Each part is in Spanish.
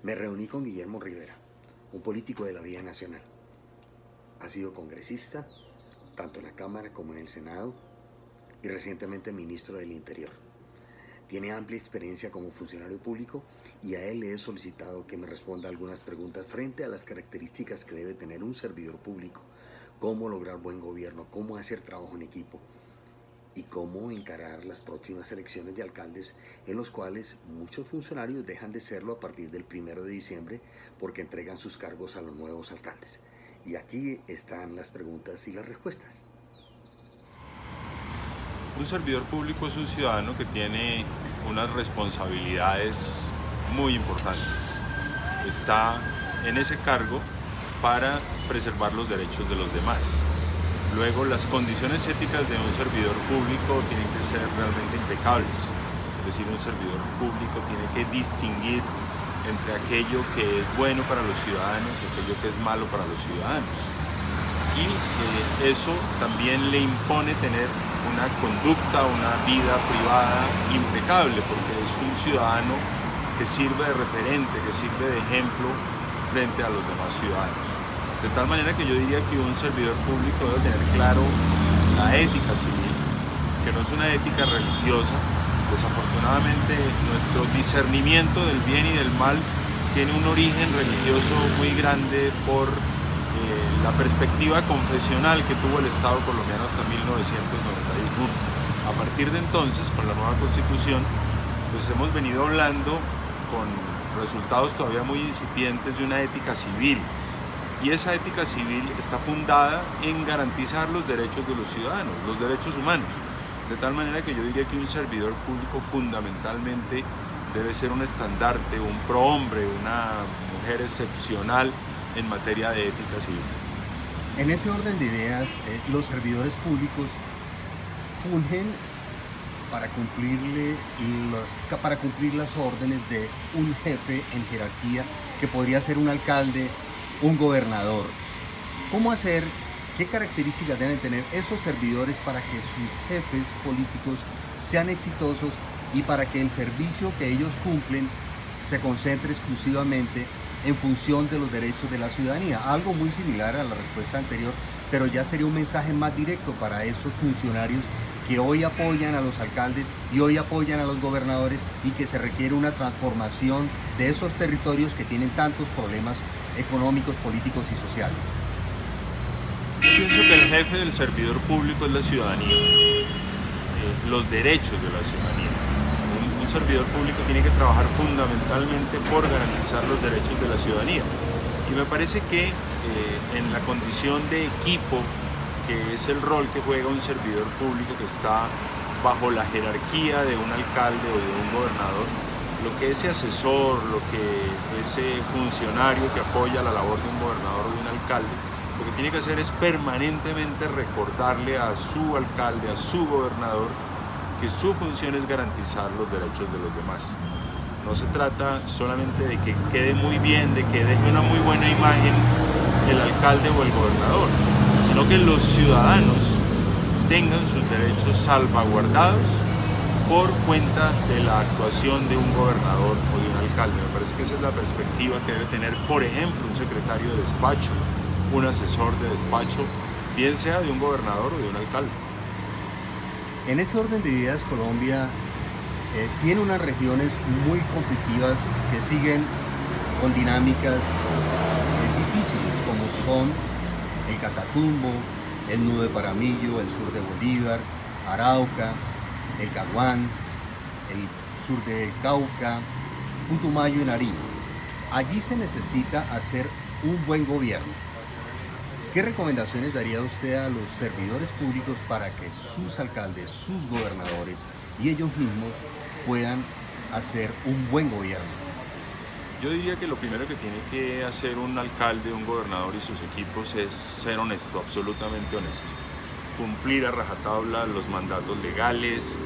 Me reuní con Guillermo Rivera, un político de la vida nacional. Ha sido congresista, tanto en la Cámara como en el Senado, y recientemente ministro del Interior. Tiene amplia experiencia como funcionario público y a él le he solicitado que me responda algunas preguntas frente a las características que debe tener un servidor público, cómo lograr buen gobierno, cómo hacer trabajo en equipo y cómo encarar las próximas elecciones de alcaldes en los cuales muchos funcionarios dejan de serlo a partir del 1 de diciembre porque entregan sus cargos a los nuevos alcaldes. Y aquí están las preguntas y las respuestas. Un servidor público es un ciudadano que tiene unas responsabilidades muy importantes. Está en ese cargo para preservar los derechos de los demás. Luego, las condiciones éticas de un servidor público tienen que ser realmente impecables. Es decir, un servidor público tiene que distinguir entre aquello que es bueno para los ciudadanos y aquello que es malo para los ciudadanos. Y eso también le impone tener una conducta, una vida privada impecable, porque es un ciudadano que sirve de referente, que sirve de ejemplo frente a los demás ciudadanos. De tal manera que yo diría que un servidor público debe tener claro la ética civil, que no es una ética religiosa. Desafortunadamente, nuestro discernimiento del bien y del mal tiene un origen religioso muy grande por la perspectiva confesional que tuvo el Estado colombiano hasta 1991. A partir de entonces, con la nueva Constitución, pues hemos venido hablando con resultados todavía muy incipientes de una ética civil. Y esa ética civil está fundada en garantizar los derechos de los ciudadanos, los derechos humanos. De tal manera que yo diría que un servidor público fundamentalmente debe ser un estandarte, un prohombre, una mujer excepcional en materia de ética civil. En ese orden de ideas, los servidores públicos fungen para cumplir las órdenes de un jefe en jerarquía que podría ser un alcalde, un gobernador. ¿Cómo hacer? ¿Qué características deben tener esos servidores para que sus jefes políticos sean exitosos y para que el servicio que ellos cumplen se concentre exclusivamente en función de los derechos de la ciudadanía? Algo muy similar a la respuesta anterior, pero ya sería un mensaje más directo para esos funcionarios que hoy apoyan a los alcaldes y hoy apoyan a los gobernadores y que se requiere una transformación de esos territorios que tienen tantos problemas económicos, políticos y sociales. Yo pienso que el jefe del servidor público es la ciudadanía, los derechos de la ciudadanía. Un servidor público tiene que trabajar fundamentalmente por garantizar los derechos de la ciudadanía. Y me parece que en la condición de equipo, que es el rol que juega un servidor público que está bajo la jerarquía de un alcalde o de un gobernador, lo que ese asesor, lo que ese funcionario que apoya la labor de un gobernador o de un alcalde, lo que tiene que hacer es permanentemente recordarle a su alcalde, a su gobernador, que su función es garantizar los derechos de los demás. No se trata solamente de que quede muy bien, de que deje una muy buena imagen el alcalde o el gobernador, sino que los ciudadanos tengan sus derechos salvaguardados por cuenta de la actuación de un gobernador o de un alcalde. Me parece que esa es la perspectiva que debe tener, por ejemplo, un secretario de despacho, un asesor de despacho, bien sea de un gobernador o de un alcalde. En ese orden de ideas, Colombia tiene unas regiones muy conflictivas que siguen con dinámicas difíciles, como son el Catatumbo, el Nudo de Paramillo, el sur de Bolívar, Arauca, el Caguán, el sur de Cauca, Putumayo y Nariño. Allí se necesita hacer un buen gobierno. ¿Qué recomendaciones daría usted a los servidores públicos para que sus alcaldes, sus gobernadores y ellos mismos puedan hacer un buen gobierno? Yo diría que lo primero que tiene que hacer un alcalde, un gobernador y sus equipos es ser honesto, absolutamente honesto. Cumplir a rajatabla los mandatos legales,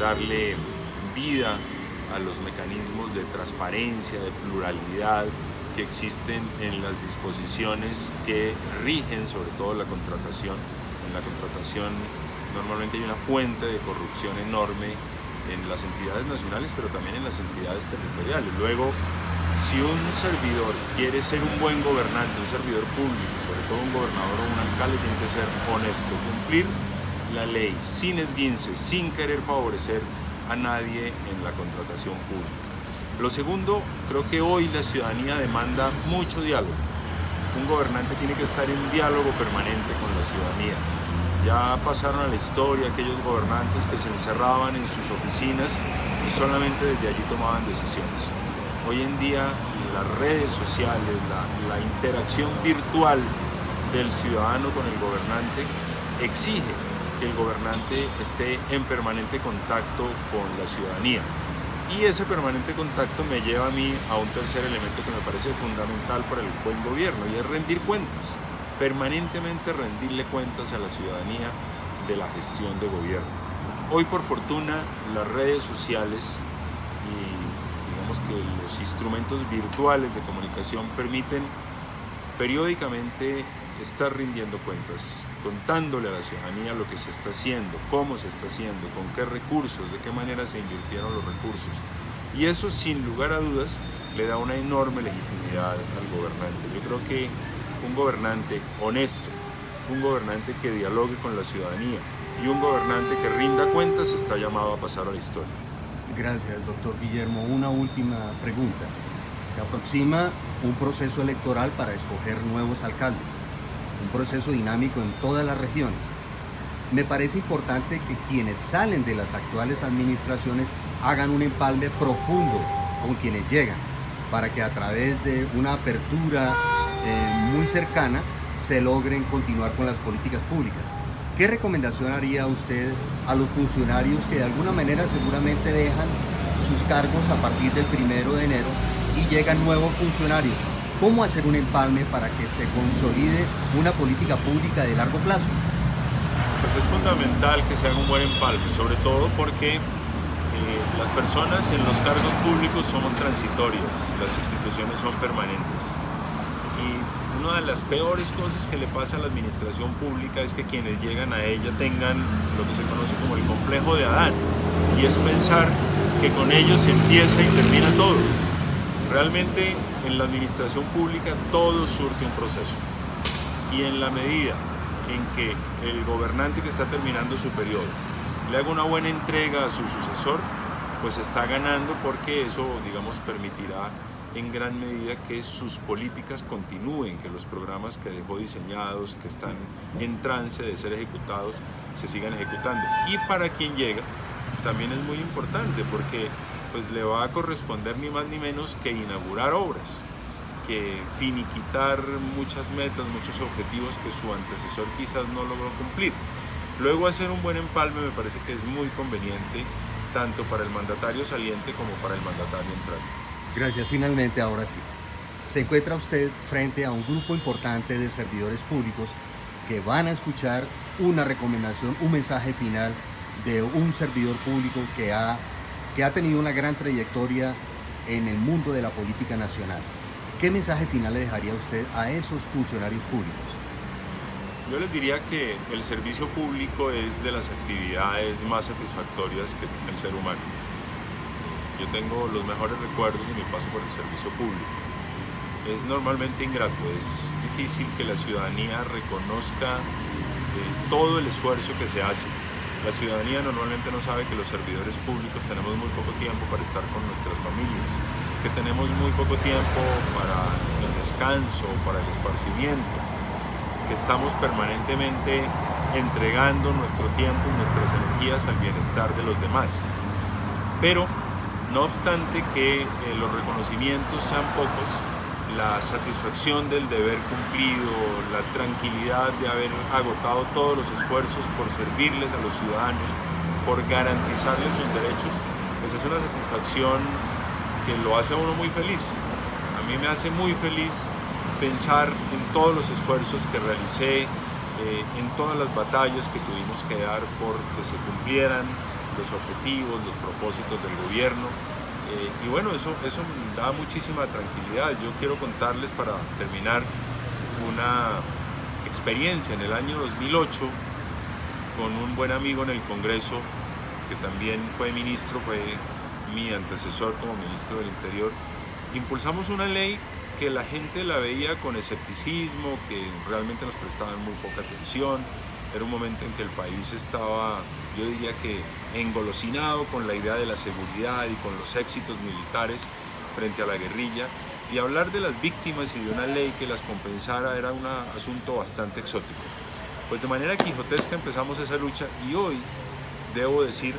darle vida a los mecanismos de transparencia, de pluralidad que existen en las disposiciones que rigen sobre todo la contratación. En la contratación normalmente hay una fuente de corrupción enorme en las entidades nacionales, pero también en las entidades territoriales. Luego, Si un servidor quiere ser un buen gobernante, un servidor público, sobre todo un gobernador o un alcalde, tiene que ser honesto, cumplir la ley sin esguinces, sin querer favorecer a nadie en la contratación pública. Lo segundo, creo que hoy la ciudadanía demanda mucho diálogo. Un gobernante tiene que estar en diálogo permanente con la ciudadanía. Ya pasaron a la historia aquellos gobernantes que se encerraban en sus oficinas y solamente desde allí tomaban decisiones. Hoy en día las redes sociales, la interacción virtual del ciudadano con el gobernante exige que el gobernante esté en permanente contacto con la ciudadanía. Y ese permanente contacto me lleva a mí a un tercer elemento que me parece fundamental para el buen gobierno, y es rendir cuentas. Permanentemente rendirle cuentas a la ciudadanía de la gestión de gobierno. Hoy, por fortuna, las redes sociales y digamos que los instrumentos virtuales de comunicación permiten periódicamente estar rindiendo cuentas, contándole a la ciudadanía lo que se está haciendo, cómo se está haciendo, con qué recursos, de qué manera se invirtieron los recursos. Y eso, sin lugar a dudas, le da una enorme legitimidad al gobernante. Yo creo que un gobernante honesto, un gobernante que dialogue con la ciudadanía y un gobernante que rinda cuentas está llamado a pasar a la historia. Gracias, doctor Guillermo. Una última pregunta. Se aproxima un proceso electoral para escoger nuevos alcaldes, un proceso dinámico en todas las regiones. Me parece importante que quienes salen de las actuales administraciones hagan un empalme profundo con quienes llegan, para que a través de una apertura muy cercana se logren continuar con las políticas públicas. ¿Qué recomendación haría usted a los funcionarios que de alguna manera seguramente dejan sus cargos a partir del 1 de enero y llegan nuevos funcionarios? ¿Cómo hacer un empalme para que se consolide una política pública de largo plazo? Pues es fundamental que se haga un buen empalme, sobre todo porque las personas en los cargos públicos somos transitorias, las instituciones son permanentes. Y una de las peores cosas que le pasa a la administración pública es que quienes llegan a ella tengan lo que se conoce como el complejo de Adán, y es pensar que con ellos se empieza y termina todo. Realmente en la administración pública todo surge un proceso, y en la medida en que el gobernante que está terminando su periodo le haga una buena entrega a su sucesor, pues está ganando, porque eso, digamos, permitirá en gran medida que sus políticas continúen, que los programas que dejó diseñados, que están en trance de ser ejecutados, se sigan ejecutando. Y para quien llega también es muy importante, porque pues le va a corresponder ni más ni menos que inaugurar obras, que finiquitar muchas metas, muchos objetivos que su antecesor quizás no logró cumplir. Luego, hacer un buen empalme me parece que es muy conveniente, tanto para el mandatario saliente como para el mandatario entrante. Gracias. Finalmente, ahora sí, se encuentra usted frente a un grupo importante de servidores públicos que van a escuchar una recomendación, un mensaje final de un servidor público que ha tenido una gran trayectoria en el mundo de la política nacional. ¿Qué mensaje final le dejaría usted a esos funcionarios públicos? Yo les diría que el servicio público es de las actividades más satisfactorias que tiene el ser humano. Yo tengo los mejores recuerdos de mi paso por el servicio público. Es normalmente ingrato, es difícil que la ciudadanía reconozca todo el esfuerzo que se hace. La ciudadanía normalmente no sabe que los servidores públicos tenemos muy poco tiempo para estar con nuestras familias, que tenemos muy poco tiempo para el descanso, para el esparcimiento, que estamos permanentemente entregando nuestro tiempo y nuestras energías al bienestar de los demás. Pero no obstante que los reconocimientos sean pocos, la satisfacción del deber cumplido, la tranquilidad de haber agotado todos los esfuerzos por servirles a los ciudadanos, por garantizarles sus derechos, pues es una satisfacción que lo hace a uno muy feliz. A mí me hace muy feliz pensar en todos los esfuerzos que realicé, en todas las batallas que tuvimos que dar por que se cumplieran los objetivos, los propósitos del gobierno, y bueno, eso me da muchísima tranquilidad. Yo quiero contarles, para terminar, una experiencia en el año 2008 con un buen amigo en el Congreso, que también fue ministro, fue mi antecesor como ministro del Interior, impulsamos una ley que la gente la veía con escepticismo, que realmente nos prestaban muy poca atención. Era un momento en que el país estaba, yo diría que engolosinado con la idea de la seguridad y con los éxitos militares frente a la guerrilla, y hablar de las víctimas y de una ley que las compensara era un asunto bastante exótico. Pues de manera quijotesca empezamos esa lucha, y hoy debo decir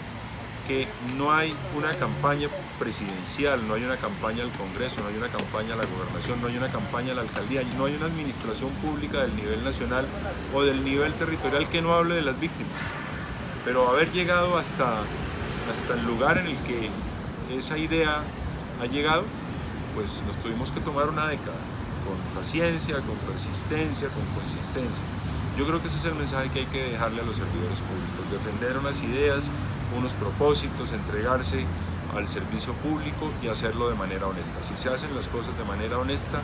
que no hay una campaña presidencial, no hay una campaña al Congreso, no hay una campaña a la gobernación, no hay una campaña a la alcaldía, no hay una administración pública del nivel nacional o del nivel territorial que no hable de las víctimas. Pero haber llegado hasta el lugar en el que esa idea ha llegado, pues nos tuvimos que tomar una década, con paciencia, con persistencia, con consistencia. Yo creo que ese es el mensaje que hay que dejarle a los servidores públicos: defender unas ideas, unos propósitos, entregarse al servicio público y hacerlo de manera honesta. Si se hacen las cosas de manera honesta,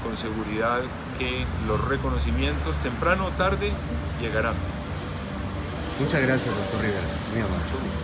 con seguridad que los reconocimientos, temprano o tarde, llegarán. Muchas gracias, doctor Rivera. Muy amable. Mucho gusto.